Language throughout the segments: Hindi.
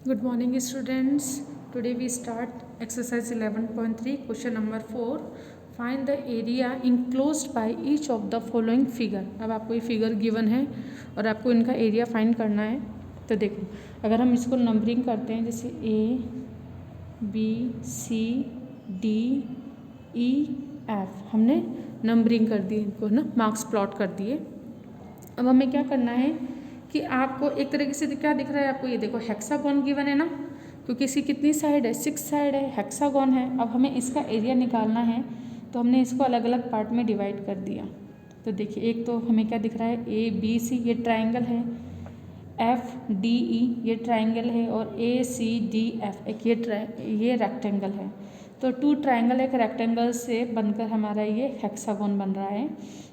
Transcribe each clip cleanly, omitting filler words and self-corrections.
Good morning students. Today we start exercise 11.3 question number 4. Find the area enclosed by each of the following figure. अब आपको ये फिगर गिवन है और आपको इनका एरिया फाइंड करना है। तो देखो अगर हम इसको नंबरिंग करते हैं जैसे A B C D E F हमने नंबरिंग कर दी इनको ना, मार्क्स प्लॉट कर दिए। अब हमें क्या करना है कि आपको एक तरीके से क्या दिख रहा है आपको, ये देखो हेक्सागोन गिवन है ना, क्योंकि इसकी कितनी साइड है, 6 साइड है, हेक्सागोन है। अब हमें इसका एरिया निकालना है तो हमने इसको अलग अलग पार्ट में डिवाइड कर दिया। तो देखिए एक तो हमें क्या दिख रहा है, ए बी सी ये ट्राइंगल है, एफ डी ई ये ट्राइंगल है और ए सी डी एफ एक ये रेक्टेंगल है। तो 2 ट्राइंगल एक रेक्टेंगल से बनकर हमारा ये हेक्सागोन बन रहा है।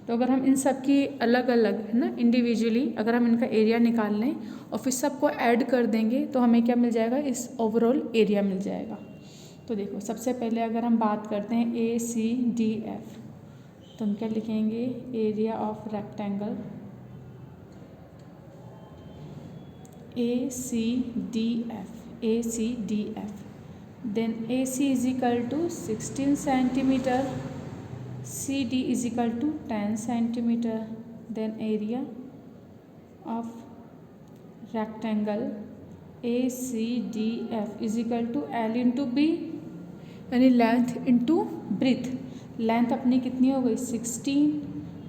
तो अगर हम इन सब की अलग अलग है ना इंडिविजुअली अगर हम इनका एरिया निकाल लें और फिर सबको ऐड कर देंगे तो हमें क्या मिल जाएगा, इस ओवरऑल एरिया मिल जाएगा। तो देखो सबसे पहले अगर हम बात करते हैं ए सी डी एफ तो हम क्या लिखेंगे, area of rectangle A C D F then AC is equal to 16 centimeter, CD is equal to 10 centimeter, then area of rectangle ACDF is equal to L into B यानी लेंथ इंटू ब्रीथ। लेंथ अपनी कितनी हो गई 16,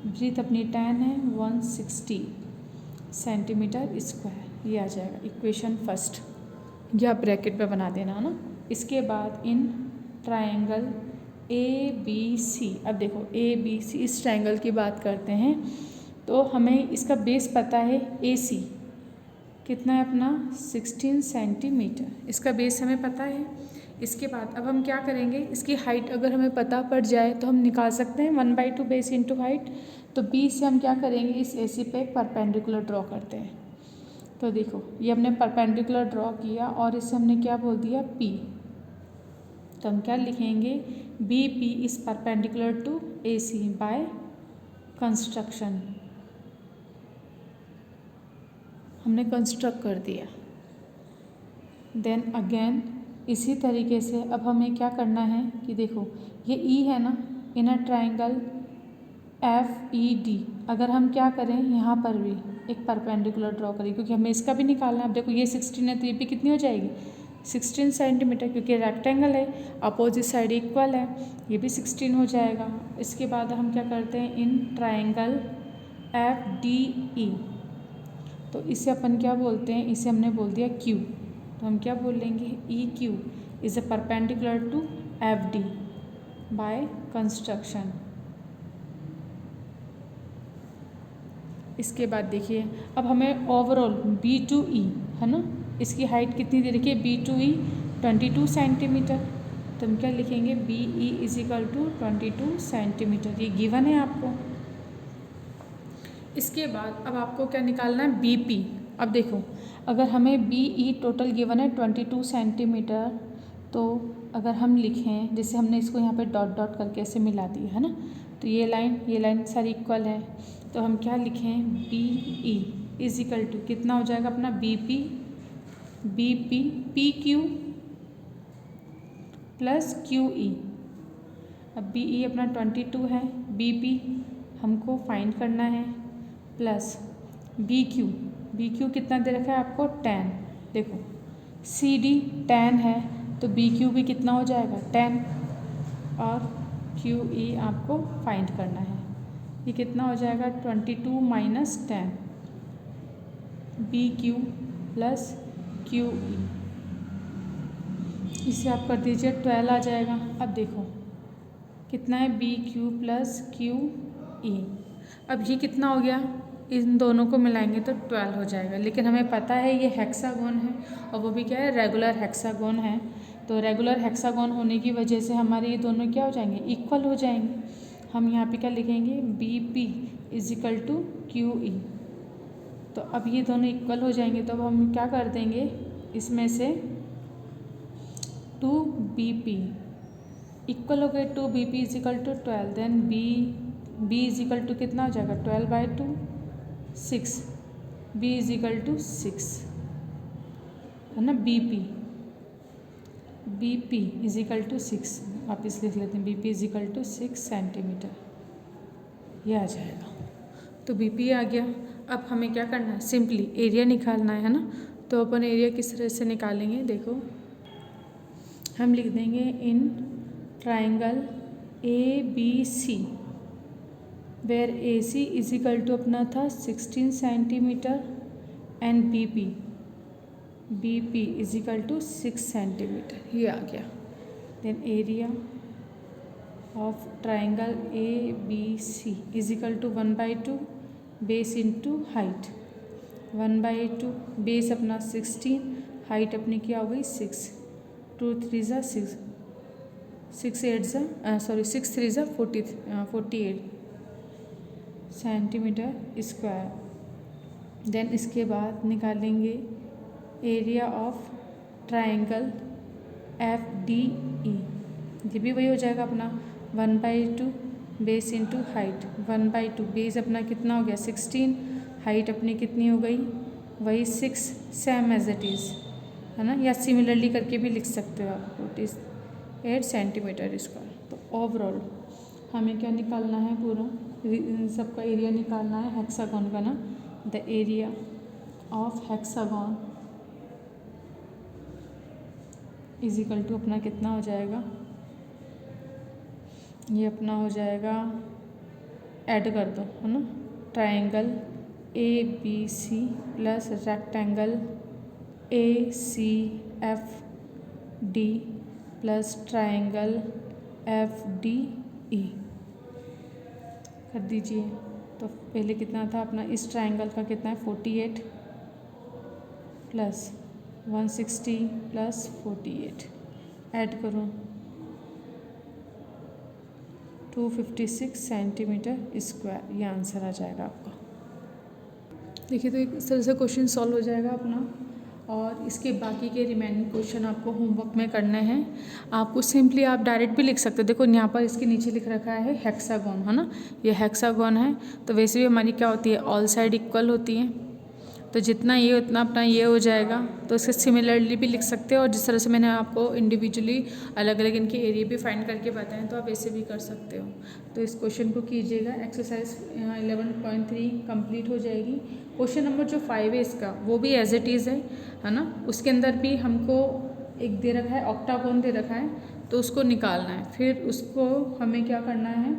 ब्रीथ अपनी 10 है 160 सेंटीमीटर स्क्वायर। ये आ जाएगा इक्वेशन फर्स्ट, ये आप ब्रैकेट पे बना देना ना। इसके बाद इन ट्रायंगल ए बी सी, अब देखो ए बी सी इस ट्रायंगल की बात करते हैं तो हमें इसका बेस पता है ए सी कितना है अपना 16 सेंटीमीटर, इसका बेस हमें पता है। इसके बाद अब हम क्या करेंगे, इसकी हाइट अगर हमें पता पड़ जाए तो हम निकाल सकते हैं 1/2 बेस इंटू हाइट। तो बी से हम क्या करेंगे, इस ए सी पे एक परपेंडिकुलर ड्रॉ करते हैं। तो देखो ये हमने परपेंडिकुलर ड्रॉ किया और इसे हमने क्या बोल दिया पी। तो हम क्या लिखेंगे, B P is perpendicular to A C by construction, हमने कंस्ट्रक्ट कर दिया। देन अगेन इसी तरीके से अब हमें क्या करना है कि देखो ये ई है ना, inner triangle F E D, अगर हम क्या करें यहाँ पर भी एक परपेंडिकुलर ड्रॉ करें क्योंकि हमें इसका भी निकालना है। अब देखो ये 16 है तो ये भी कितनी हो जाएगी 16 सेंटीमीटर, क्योंकि रेक्टेंगल है अपोजिट साइड इक्वल है, ये भी 16 हो जाएगा। इसके बाद हम क्या करते हैं, इन ट्राइंगल एफ डी ई, तो इसे अपन क्या बोलते हैं, इसे हमने बोल दिया क्यू। तो हम क्या बोलेंगे, E Q is a perpendicular to F D by construction. इसके बाद देखिए अब हमें ओवरऑल बी टू ई है ना, इसकी हाइट कितनी दे रखी है बी टू ई 22 सेंटीमीटर। तो हम क्या लिखेंगे, B E is equal to 22 centimetre, ये गिवन है आपको। इसके बाद अब आपको क्या निकालना है, बी पी। अब देखो अगर हमें बी ई टोटल गिवन है 22 सेंटीमीटर, तो अगर हम लिखें जैसे हमने इसको यहाँ पे डॉट डॉट करके ऐसे मिला दिया है ना, तो ये लाइन सारी इक्वल है। तो हम क्या लिखें, B E is equal to कितना हो जाएगा अपना B P P Q plus Q E. अब बी ई अपना 22 है, बी पी हमको फाइंड करना है प्लस बी क्यू कितना दे रखा है आपको 10। देखो सी डी 10 है तो बी क्यू भी कितना हो जाएगा 10 और क्यू ई आपको फाइंड करना है। ये कितना हो जाएगा 22 minus 10, B Q plus Q E, इसे आप कर दीजिए 12 आ जाएगा। अब देखो कितना है B Q plus Q E, अब ये कितना हो गया, इन दोनों को मिलाएंगे तो 12 हो जाएगा। लेकिन हमें पता है ये हेक्सागोन है और वो भी क्या है, रेगुलर हेक्सागोन है। तो रेगुलर हेक्सागोन होने की वजह से हमारे ये दोनों क्या हो जाएंगे, इक्वल हो जाएंगे। हम यहाँ पे क्या लिखेंगे, B P is equal to Q E. तो अब ये दोनों इक्वल हो जाएंगे तो अब हम क्या कर देंगे, इसमें से 2 बी पी इक्वल हो गए 2 B P is equal to 12, then B is equal to कितना हो जाएगा 12/2 6, बी इज इक्वल टू 6। है ना, B P is equal to 6, वापस लिख लेते हैं, B P is equal to 6 centimetre, ये आ जाएगा। तो बी पी आ गया। अब हमें क्या करना है, सिंपली एरिया निकालना है ना। तो अपन एरिया किस तरह से निकालेंगे, देखो हम लिख देंगे in triangle A B C where A C is equal to अपना था 16 centimetre and B P is equal to 6 centimetre, ये आ गया। Then area of triangle A B C is equal to 1/2 base into height, 1/2 base अपना 16, हाइट अपनी क्या हो गई 6, 2 3 ज़ा 6, 6 3 ज़ा 48 सेंटीमीटर स्क्वायर। देन इसके बाद निकालेंगे area of triangle F D ई, ये भी वही हो जाएगा अपना 1/2 बेस इंटू हाइट, 1/2 बेस अपना कितना हो गया 16, हाइट अपनी कितनी हो गई वही 6, सेम एज इट इज़, है ना, या सिमिलरली करके भी लिख सकते हो आप, 48 सेंटीमीटर स्क्वायर। तो ओवरऑल हमें क्या निकालना है, पूरा सबका एरिया निकालना है हेक्सागोन का ना। The area of hexagon is equal to अपना कितना हो जाएगा, ये अपना हो जाएगा, ऐड कर दो, है ना, triangle A B C plus rectangle A C F D plus triangle F D E कर दीजिए। तो पहले कितना था अपना, इस ट्राइंगल का कितना है 48 प्लस 160 प्लस 48, ऐड करो 256 सेंटीमीटर स्क्वायर, ये आंसर आ जाएगा आपका। देखिए तो इस तरह से क्वेश्चन सॉल्व हो जाएगा अपना, और इसके बाकी के रिमेनिंग क्वेश्चन आपको होमवर्क में करने हैं। आपको सिंपली आप डायरेक्ट भी लिख सकते हो, देखो यहाँ पर इसके नीचे लिख रखा है हेक्सागोन, है ना, ये हेक्सागोन है। तो वैसे भी हमारी क्या होती है, ऑल साइड इक्वल होती है, तो जितना ये उतना अपना ये हो जाएगा। तो इसके सिमिलरली भी लिख सकते हो, और जिस तरह से मैंने आपको इंडिविजुअली अलग अलग इनके एरिया भी फाइंड करके बताएं, तो आप ऐसे भी कर सकते हो। तो इस क्वेश्चन को कीजिएगा, एक्सरसाइज 11.3 कंप्लीट हो जाएगी। क्वेश्चन नंबर जो 5 है इसका, वो भी एज इट इज़ है ना, उसके अंदर भी हमको एक दे रखा है, ऑक्टागोन दे रखा है, तो उसको निकालना है। फिर उसको हमें क्या करना है,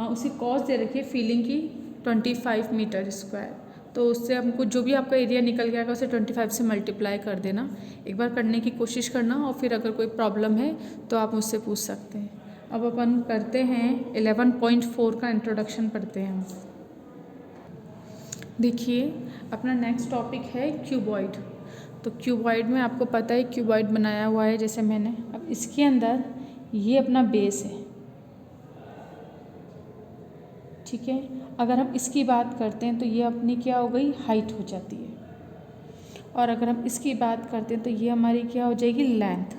उसी कॉस दे रखी है फीलिंग की 25 मीटर स्क्वायर। तो उससे हमको जो भी आपका एरिया निकल गया उसे 25 से मल्टीप्लाई कर देना। एक बार करने की कोशिश करना, और फिर अगर कोई प्रॉब्लम है तो आप मुझसे पूछ सकते हैं। अब अपन करते हैं 11.4 का इंट्रोडक्शन पढ़ते हैं हम। देखिए अपना नेक्स्ट टॉपिक है क्यूबॉइड। तो क्यूबॉइड में आपको पता है क्यूबॉइड बनाया हुआ है जैसे मैंने। अब इसके अंदर ये अपना बेस है, ठीक है। अगर हम इसकी बात करते हैं तो ये अपनी क्या हो गई, हाइट हो जाती है। और अगर हम इसकी बात करते हैं तो ये हमारी क्या हो जाएगी, लेंथ।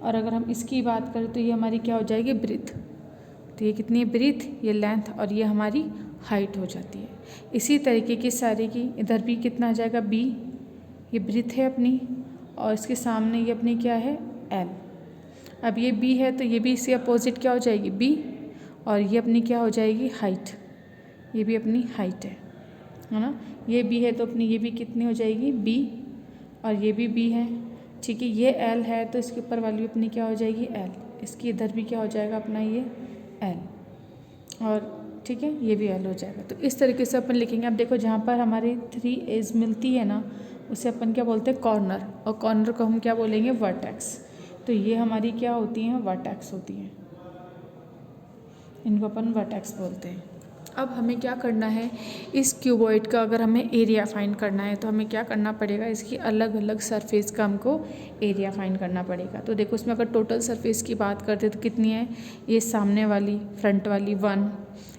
और अगर हम इसकी बात करें तो ये हमारी क्या हो जाएगी, ब्रीथ। तो ये कितनी है, ब्रीथ, ये लेंथ, और ये हमारी हाइट हो जाती है। इसी तरीके की सारी की इधर भी कितना आ जाएगा, बी, ये ब्रीथ है अपनी, और इसके सामने ये अपनी क्या है, एल। अब ये बी है तो ये भी इससे अपोजिट क्या हो जाएगी, बी, और ये अपनी क्या हो जाएगी, हाइट। ये भी अपनी हाइट है ना। ये बी है तो अपनी ये भी कितनी हो जाएगी, बी, और ये भी बी है, ठीक है। ये एल है तो इसके ऊपर वाली अपनी क्या हो जाएगी, एल। इसकी इधर भी क्या हो जाएगा अपना ये एल, और ठीक है ये भी एल हो जाएगा। तो इस तरीके से अपन लिखेंगे। अब देखो जहाँ पर हमारी 3 एज मिलती है ना, उसे अपन क्या बोलते हैं, कॉर्नर, और कॉर्नर को हम क्या बोलेंगे, वर्टेक्स। तो ये हमारी क्या होती हैं, वर्टेक्स होती हैं, इनको अपन वर्टेक्स बोलते हैं। अब हमें क्या करना है, इस क्यूबॉइड का अगर हमें एरिया फाइंड करना है तो हमें क्या करना पड़ेगा, इसकी अलग अलग सरफेस का हमको एरिया फाइंड करना पड़ेगा। तो देखो इसमें अगर टोटल सरफेस की बात करते हैं तो कितनी है, ये सामने वाली फ्रंट वाली 1,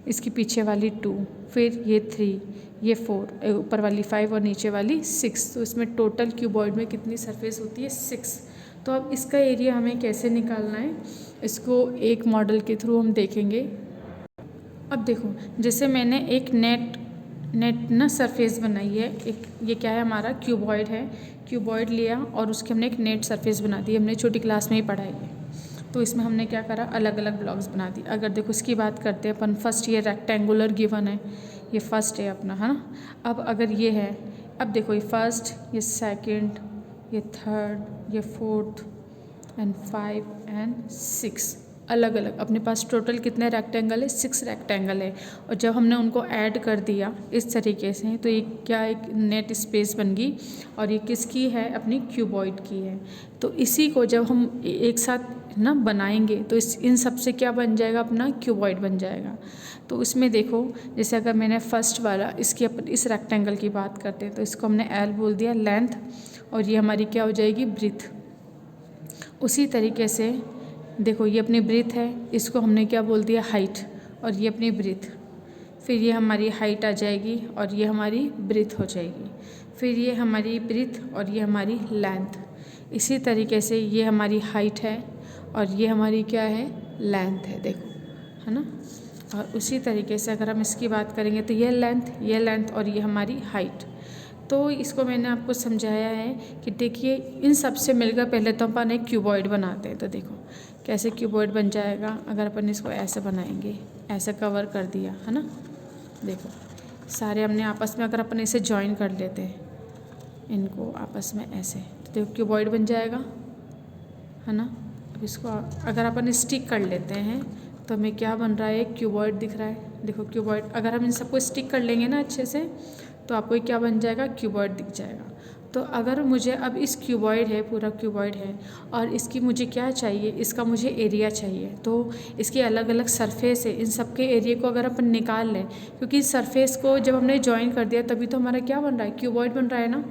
इसकी पीछे वाली 2, फिर ये 3, ये 4, ऊपर वाली 5 और नीचे वाली 6। तो इसमें टोटल क्यूबॉइड में कितनी सरफेस होती है, 6। तो अब इसका एरिया हमें कैसे निकालना है, इसको एक मॉडल के थ्रू हम देखेंगे। अब देखो जैसे मैंने एक नेट नेट ना सरफेस बनाई है एक, ये क्या है हमारा क्यूबॉइड है, क्यूबॉइड लिया और उसके हमने एक नेट सरफेस बना दी, हमने छोटी क्लास में ही पढ़ाई है। तो इसमें हमने क्या करा, अलग अलग ब्लॉक्स बना दी। अगर देखो इसकी बात करते हैं अपन, फर्स्ट ये रेक्टेंगुलर गिवन है, ये फर्स्ट है अपना, है ना। अब अगर ये है, अब देखो ये फर्स्ट, ये सेकंड, ये थर्ड, ये फोर्थ एंड 5 एंड 6 अलग अलग अपने पास टोटल कितने रेक्टेंगल है, 6 रेक्टेंगल है। और जब हमने उनको ऐड कर दिया इस तरीके से, तो ये क्या एक नेट स्पेस बन गई और ये किसकी है, अपनी क्यूबॉइड की है। तो इसी को जब हम एक साथ ना बनाएंगे तो इन सब से क्या बन जाएगा, अपना क्यूबॉइड बन जाएगा। तो इसमें देखो, जैसे अगर मैंने फर्स्ट वाला इसकी अपन इस रेक्टेंगल की बात करते हैं तो इसको हमने एल बोल दिया, लेंथ, और ये हमारी क्या हो जाएगी, ब्रीथ। उसी तरीके से देखो ये अपनी ब्रीथ है, इसको हमने क्या बोल दिया, हाइट, और ये अपनी ब्रीथ। फिर ये हमारी हाइट आ जाएगी और ये हमारी ब्रीथ हो जाएगी। फिर ये हमारी ब्रीथ और ये हमारी लेंथ। इसी तरीके से ये हमारी हाइट है और ये हमारी क्या है, लेंथ है, देखो, है ना। और उसी तरीके से अगर हम इसकी बात करेंगे तो ये लेंथ और ये हमारी हाइट। तो इसको मैंने आपको समझाया है कि देखिए इन सब से मिलकर पहले तो अपन एक क्यूबॉइड बनाते हैं। तो देखो कैसे क्यूबॉइड बन जाएगा, अगर अपन इसको ऐसे बनाएंगे, ऐसे कवर कर दिया, है ना। देखो सारे हमने आपस में, अगर अपन इसे जॉइन कर लेते हैं इनको आपस में ऐसे, तो देखो क्यूबॉइड बन जाएगा, है ना। अब इसको अगर अपन स्टिक कर लेते हैं तो हमें क्या बन रहा है, क्यूबॉइड दिख रहा है। देखो क्यूबॉइड, अगर हम इन सबको स्टिक कर लेंगे ना अच्छे से, तो आपको क्या बन जाएगा, क्यूबॉइड दिख जाएगा। तो अगर मुझे अब इस क्यूबॉइड है, पूरा क्यूबॉइड है, और इसकी मुझे क्या चाहिए, इसका मुझे एरिया चाहिए। तो इसके अलग अलग सरफेस है, इन सब के एरिया को अगर अपन निकाल लें, क्योंकि सरफेस को जब हमने ज्वाइन कर दिया तभी तो हमारा क्या बन रहा है, क्यूबॉइड बन रहा है ना।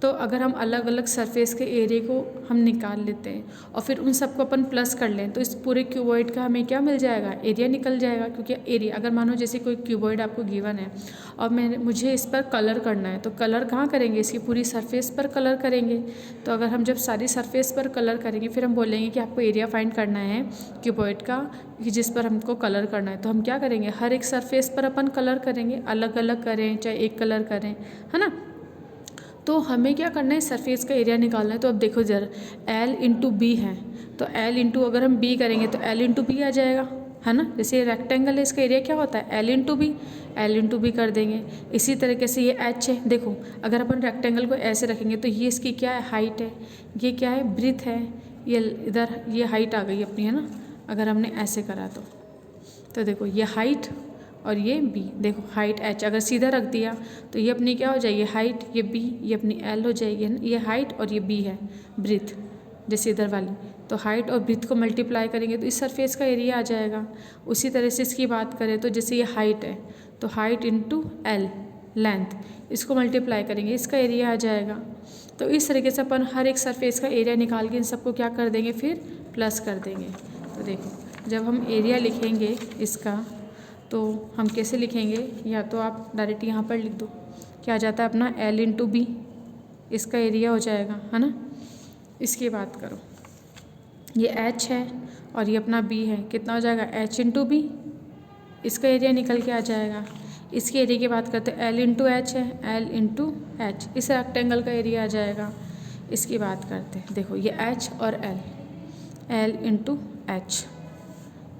तो अगर हम अलग अलग सरफेस के एरिया को हम निकाल लेते हैं और फिर उन सबको अपन प्लस कर लें, तो इस पूरे क्यूबॉइड का हमें क्या मिल जाएगा, एरिया निकल जाएगा। क्योंकि एरिया, अगर मानो जैसे कोई क्यूबॉइड आपको गिवन है और मुझे इस पर कलर करना है, तो कलर कहाँ करेंगे, इसकी पूरी सरफेस पर कलर करेंगे। तो अगर हम जब सारी सरफेस पर कलर करेंगे, फिर हम बोलेंगे कि आपको एरिया फाइंड करना है क्यूबॉइड का, कि जिस पर हमको कलर करना है। तो हम क्या करेंगे, हर एक सरफेस पर अपन कलर करेंगे, अलग अलग करें चाहे एक कलर करें, है ना। तो हमें क्या करना है, सरफेस का एरिया निकालना है। तो अब देखो जरा, L इंटू बी है, तो L इंटू अगर हम B करेंगे तो L इंटू बी आ जाएगा, है ना। जैसे ये रेक्टेंगल है, इसका एरिया क्या होता है, L into B, L into B कर देंगे। इसी तरीके से ये H है, देखो अगर अपन रेक्टेंगल को ऐसे रखेंगे तो ये इसकी क्या है, हाइट है, ये क्या है, ब्रीथ है, ये इधर ये हाइट आ गई अपनी, है ना। अगर हमने ऐसे करा तो देखो ये हाइट और ये बी, देखो हाइट H अगर सीधा रख दिया तो ये अपनी क्या हो जाएगी, हाइट, ये बी, ये अपनी L हो जाएगी, है ना। ये हाइट और ये बी है ब्रीथ, जैसे इधर वाली। तो हाइट और ब्रीथ को मल्टीप्लाई करेंगे तो इस सरफेस का एरिया आ जाएगा। उसी तरह से इसकी बात करें तो जैसे ये हाइट है, तो हाइट इंटू L लेंथ, इसको मल्टीप्लाई करेंगे, इसका एरिया आ जाएगा। तो इस तरीके से अपन हर एक सरफेस का एरिया निकाल के इन सबको क्या कर देंगे, फिर प्लस कर देंगे। तो देखो जब हम एरिया लिखेंगे इसका, तो हम कैसे लिखेंगे, या तो आप डायरेक्ट यहाँ पर लिख दो, क्या आ जाता है अपना L इंटू बी, इसका एरिया हो जाएगा, है ना। इसकी बात करो, ये H है और ये अपना B है, कितना हो जाएगा, H इंटू बी, इसका एरिया निकल के आ जाएगा। इसके एरिया की बात करते हैं, L इंटू एच है, L इंटू एच, इस रेक्टेंगल का एरिया आ जाएगा। इसकी बात करते हैं, देखो ये H और L इंटू एच,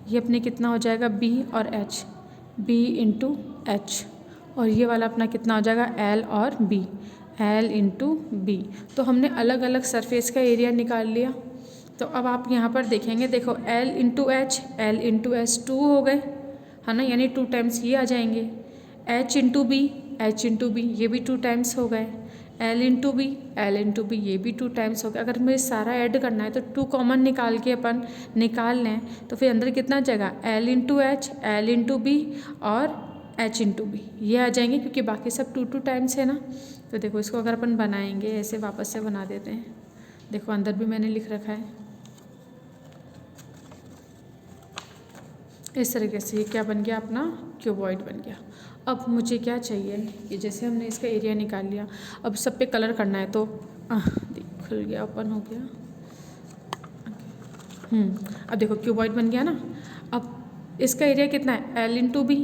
ये अपने कितना हो जाएगा, B और H, B इंटू एच, और ये वाला अपना कितना हो जाएगा, L और B, L इंटू बी। तो हमने अलग अलग सरफेस का एरिया निकाल लिया। तो अब आप यहाँ पर देखेंगे, देखो L into H, L into H 2 हो गए, है ना, यानी 2 टाइम्स ये आ जाएंगे। H into B, H into B, ये भी 2 टाइम्स हो गए। L into B, L into B, ये भी 2 टाइम्स हो गए। अगर मुझे सारा ऐड करना है तो 2 कॉमन निकाल के अपन निकाल लें, तो फिर अंदर कितना जाएगा, L into H, L into B और H इंटू बी, ये आ जाएंगे, क्योंकि बाकी सब 2 टाइम्स है ना। तो देखो इसको अगर अपन बनाएंगे, ऐसे वापस से बना देते हैं, देखो अंदर भी मैंने लिख रखा है इस तरीके से। ये क्या बन गया, अपना क्यूबॉइड बन गया। अब मुझे क्या चाहिए कि जैसे हमने इसका एरिया निकाल लिया, अब सब पे कलर करना है। तो खुल गया, ओपन हो गया। अब देखो क्यूबॉइड बन गया ना। अब इसका एरिया कितना है, L इंटू बी,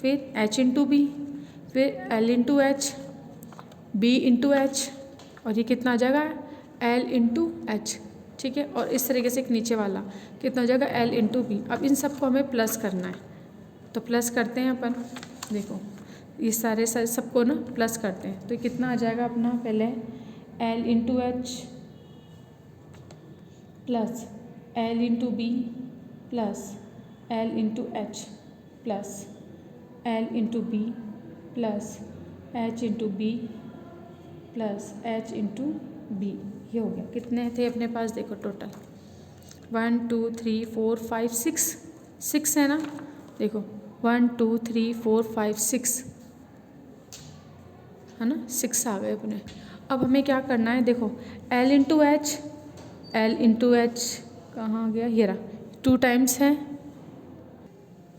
फिर H इंटू बी, फिर L into H, B into H, और ये कितना आ जाएगा L इंटू एच, ठीक है। और इस तरीके से एक नीचे वाला कितना हो जाएगा L इंटू बी। अब इन सबको हमें प्लस करना है, तो प्लस करते हैं अपन। देखो ये सारे सबको ना प्लस करते हैं, तो कितना आ जाएगा अपना, पहले L into H plus L into B plus L into H plus L into B plus H into B plus H into B. ये हो गया। कितने थे अपने पास, देखो टोटल 1 2 3 4 5 6 है ना। देखो 1 2 3 4 5 6 है ना, 6 आ गए अपने। अब हमें क्या करना है, देखो L into H, L into H कहाँ गया, ये रहा, 2 टाइम्स है।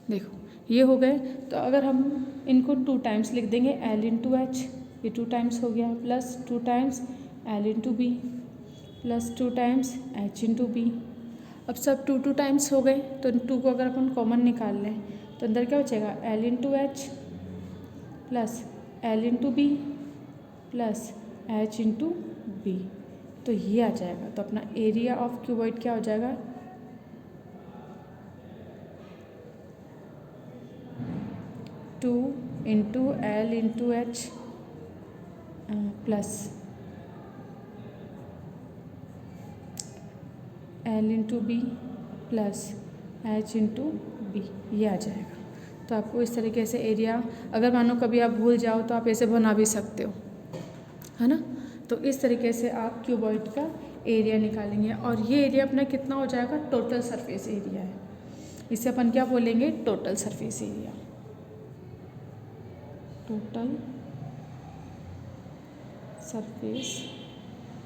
देखो ये हो गए। तो अगर हम इनको 2 टाइम्स लिख देंगे, L इंटू एच, ये 2 टाइम्स हो गया, plus 2 times L into B plus 2 times H into B. अब सब 2 टाइम्स हो गए, तो 2 को अगर अपन कॉमन निकाल लें तो अंदर क्या बचेगा, L into H plus L into B plus H into B. तो ये आ जाएगा। तो अपना एरिया ऑफ क्यूबॉइड क्या हो जाएगा, 2 into L into H plus L into B plus H into B, ये आ जाएगा। तो आपको इस तरीके से एरिया, अगर मानो कभी आप भूल जाओ तो आप ऐसे बना भी सकते हो, है ना। तो इस तरीके से आप क्यूबॉइड का एरिया निकालेंगे। और ये एरिया अपना कितना हो जाएगा, टोटल सरफेस एरिया है। इसे अपन क्या बोलेंगे, total surface area, total surface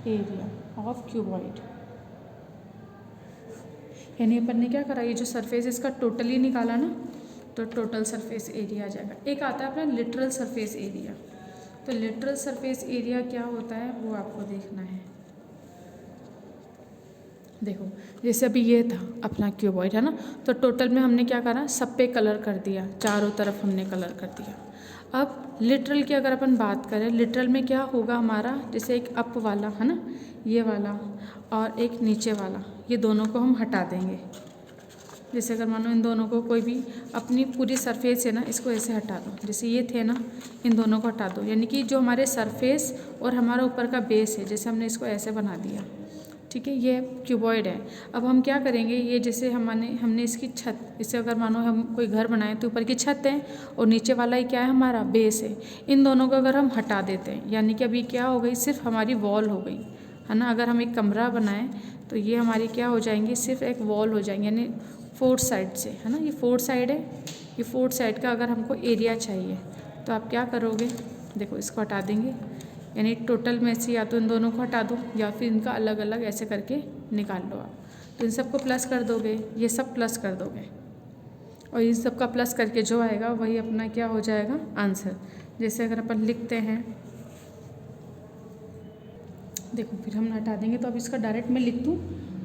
area of cuboid. यानी अपन ने क्या करा, ये जो सरफेस इसका टोटली निकाला ना, तो टोटल सरफेस एरिया आ जाएगा। एक आता है अपना लिटरल सरफेस एरिया। तो लिटरल सरफेस एरिया क्या होता है वो आपको देखना है। देखो जैसे अभी ये था अपना क्यूबॉइड, है ना, तो टोटल में हमने क्या करा, सब पे कलर कर दिया, चारों तरफ हमने कलर कर दिया। अब लिटरल की अगर अपन बात करें, लिटरल में क्या होगा हमारा, जैसे एक अप वाला है ना, ये वाला, और एक नीचे वाला, ये दोनों को हम हटा देंगे। जैसे अगर मानो इन दोनों को कोई भी अपनी पूरी सरफेस है ना, इसको ऐसे हटा दो, जैसे ये थे ना, इन दोनों को हटा दो। यानी कि जो हमारे सरफेस और हमारा ऊपर का बेस है, जैसे हमने इसको ऐसे बना दिया, ठीक है, ये क्यूबॉइड है। अब हम क्या करेंगे, ये जैसे हमने इसकी छत, इससे अगर मानो हम कोई घर बनाए तो ऊपर की छत है और नीचे वाला ही क्या है, हमारा बेस है। इन दोनों को अगर हम हटा देते हैं, यानी कि अभी क्या हो गई, सिर्फ हमारी वॉल हो गई, है ना। अगर हम एक कमरा बनाएं तो ये हमारी क्या हो जाएंगी, सिर्फ एक वॉल हो जाएंगे, यानी 4 साइड से, है ना, ये 4 साइड है। ये 4 साइड का अगर हमको एरिया चाहिए तो आप क्या करोगे, देखो इसको हटा देंगे, यानी टोटल में से या तो इन दोनों को हटा दो या फिर इनका अलग अलग ऐसे करके निकाल लो आप। तो इन सबको प्लस कर दोगे, ये सब प्लस कर दोगे, और इन सब का प्लस करके जो आएगा वही अपना क्या हो जाएगा, आंसर। जैसे अगर अपन लिखते हैं, देखो फिर हम हटा देंगे, तो अब इसका डायरेक्ट मैं लिख दूँ,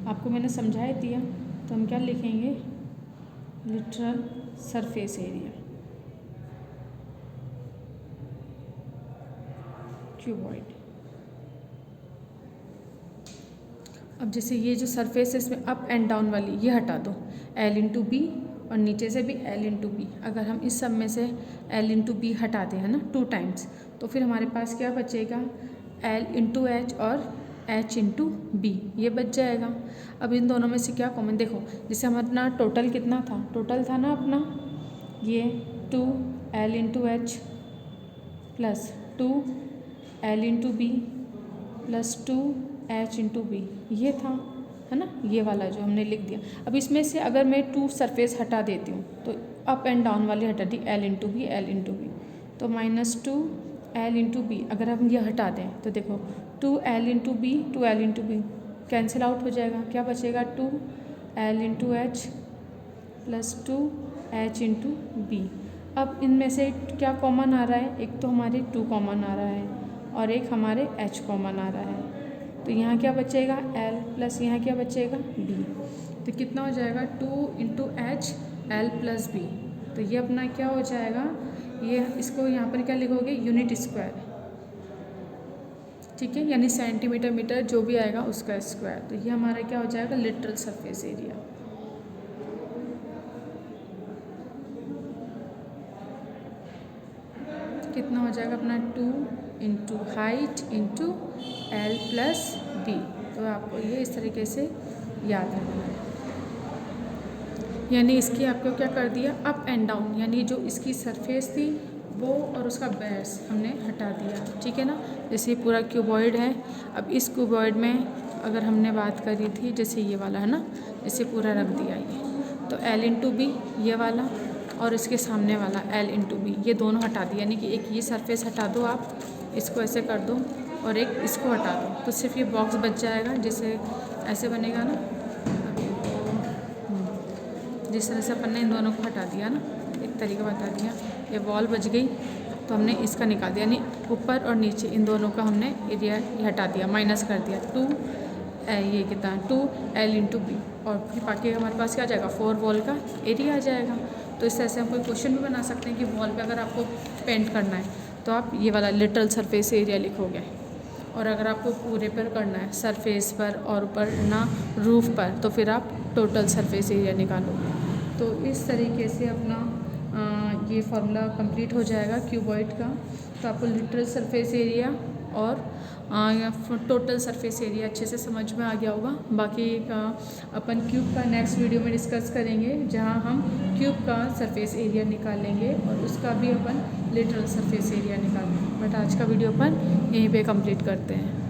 आपको मैंने समझा ही दिया। तो हम क्या लिखेंगे, लिटरल सरफेस एरिया क्यूबॉइड। अब जैसे ये जो सरफेस है इसमें अप एंड डाउन वाली ये हटा दो, L इंटू बी, और नीचे से भी L इंटू बी। अगर हम इस सब में से L इंटू बी हटा दें, है ना, 2 टाइम्स, तो फिर हमारे पास क्या बचेगा, L इंटू एच और H इंटू बी, ये बच जाएगा। अब इन दोनों में से क्या कॉमन, देखो जैसे हमारा टोटल कितना था, टोटल था ना अपना ये 2 L into H plus 2 L into B plus 2 H into B, ये था, है ना, ये वाला जो हमने लिख दिया। अब इसमें से अगर मैं 2 सरफेस हटा देती हूँ, तो अप एंड डाउन वाली हटा दी, L into B, L into B, तो -2 L इंटू बी। अगर हम ये हटा दें तो देखो 2 L into B, 2 L into B cancel out हो जाएगा, क्या बचेगा, 2 L into H plus 2 H into B. अब इनमें से क्या कॉमन आ रहा है, एक तो हमारे 2 कॉमन आ रहा है और एक हमारे H कॉमन आ रहा है। तो यहाँ क्या बचेगा, L प्लस यहाँ क्या बचेगा, B। तो कितना हो जाएगा, 2 into H L plus B। तो ये अपना क्या हो जाएगा, ये इसको यहाँ पर क्या लिखोगे, यूनिट स्क्वायर, ठीक है, यानी सेंटीमीटर मीटर जो भी आएगा उसका स्क्वायर। तो ये हमारा क्या हो जाएगा, लिटरल सरफेस एरिया। कितना हो जाएगा अपना 2 into height into L plus B। तो आपको ये इस तरीके से याद रखना है। यानी इसकी आपको क्या कर दिया, अप एंड डाउन, यानी जो इसकी सरफेस थी वो और उसका बेस हमने हटा दिया, ठीक है ना। जैसे पूरा क्यूबॉइड है, अब इस क्यूबॉइड में अगर हमने बात करी थी जैसे ये वाला है ना, इसे पूरा रख दिया ये, तो L इंटू बी ये वाला और इसके सामने वाला L इंटू बी, ये दोनों हटा दिया। यानी कि एक ये सरफेस हटा दो आप, इसको ऐसे कर दो और एक इसको हटा दो, तो सिर्फ ये बॉक्स बच जाएगा। जैसे ऐसे बनेगा ना, जिस तरह से अपन ने इन दोनों को हटा दिया ना, एक तरीका बता दिया, ये वॉल बच गई तो हमने इसका निकाल दिया, यानी ऊपर और नीचे इन दोनों का हमने एरिया ये हटा दिया, माइनस कर दिया। 2 ये कितना 2L इंटू बी, और फिर बाकी हमारे पास क्या आ जाएगा, 4 वॉल का एरिया आ जाएगा। तो इस तरह से हम कोई क्वेश्चन भी बना सकते हैं कि वॉल पे अगर आपको पेंट करना है तो आप ये वाला लिटरल सरफेस एरिया लिखोगे, और अगर आपको पूरे पर करना है सरफेस पर और ऊपर ना रूफ पर, तो फिर आप टोटल सरफेस एरिया निकालोगे। तो इस तरीके से अपना ये फार्मूला कंप्लीट हो जाएगा क्यूबॉइड का। तो आपको लिटरल सरफेस एरिया और टोटल सरफेस एरिया अच्छे से समझ में आ गया होगा। बाकी अपन क्यूब का नेक्स्ट वीडियो में डिस्कस करेंगे, जहां हम क्यूब का सरफेस एरिया निकालेंगे और उसका भी अपन लिटरल सरफेस एरिया निकालेंगे। बट आज का वीडियो अपन यहीं पे कंप्लीट करते हैं।